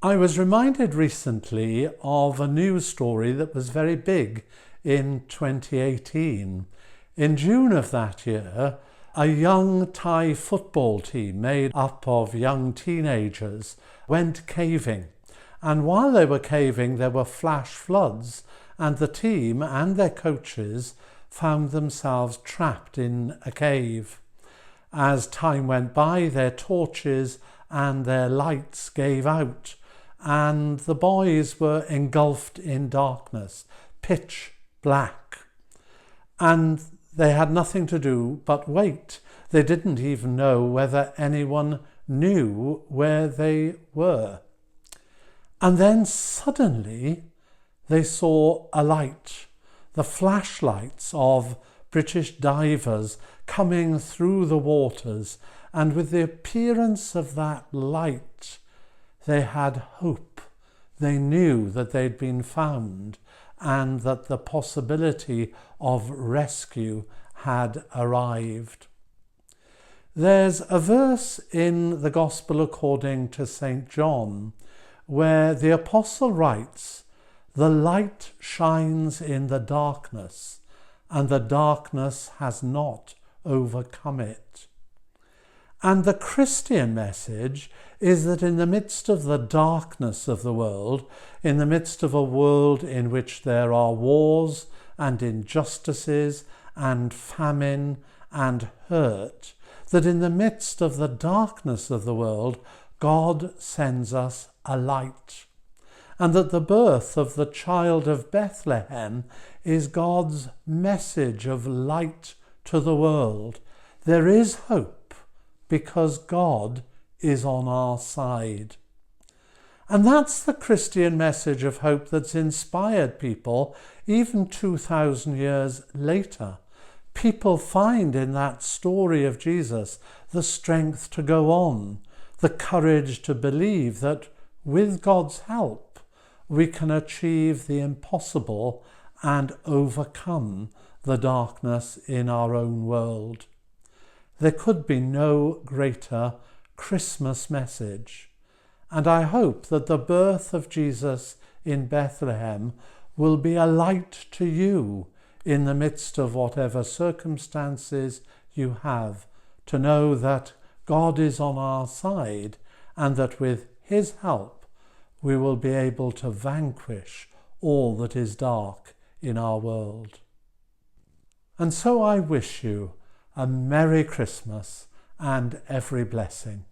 I was reminded recently of a news story that was very big in 2018. In June of that year, a young Thai football team made up of young teenagers went caving. And while they were caving, there were flash floods, and the team and their coaches found themselves trapped in a cave. As time went by, their torches and their lights gave out, and the boys were engulfed in darkness, pitch black. And they had nothing to do but wait. They didn't even know whether anyone knew where they were. And then suddenly they saw a light, the flashlights of British divers coming through the waters, and with the appearance of that light, they had hope. They knew that they'd been found and that the possibility of rescue had arrived. There's a verse in the Gospel according to St. John where the apostle writes, "The light shines in the darkness, and the darkness has not overcome it." And the Christian message is that in the midst of the darkness of the world, in the midst of a world in which there are wars and injustices and famine and hurt, that in the midst of the darkness of the world, God sends us a light. And that the birth of the child of Bethlehem is God's message of light to the world. There is hope because God is on our side. And that's the Christian message of hope that's inspired people even 2,000 years later. People find in that story of Jesus the strength to go on, the courage to believe that with God's help we can achieve the impossible and overcome the darkness in our own world. There could be no greater Christmas message, and I hope that the birth of Jesus in Bethlehem will be a light to you in the midst of whatever circumstances you have, to know that God is on our side and that with his help we will be able to vanquish all that is dark in our world. And so I wish you a Merry Christmas and every blessing.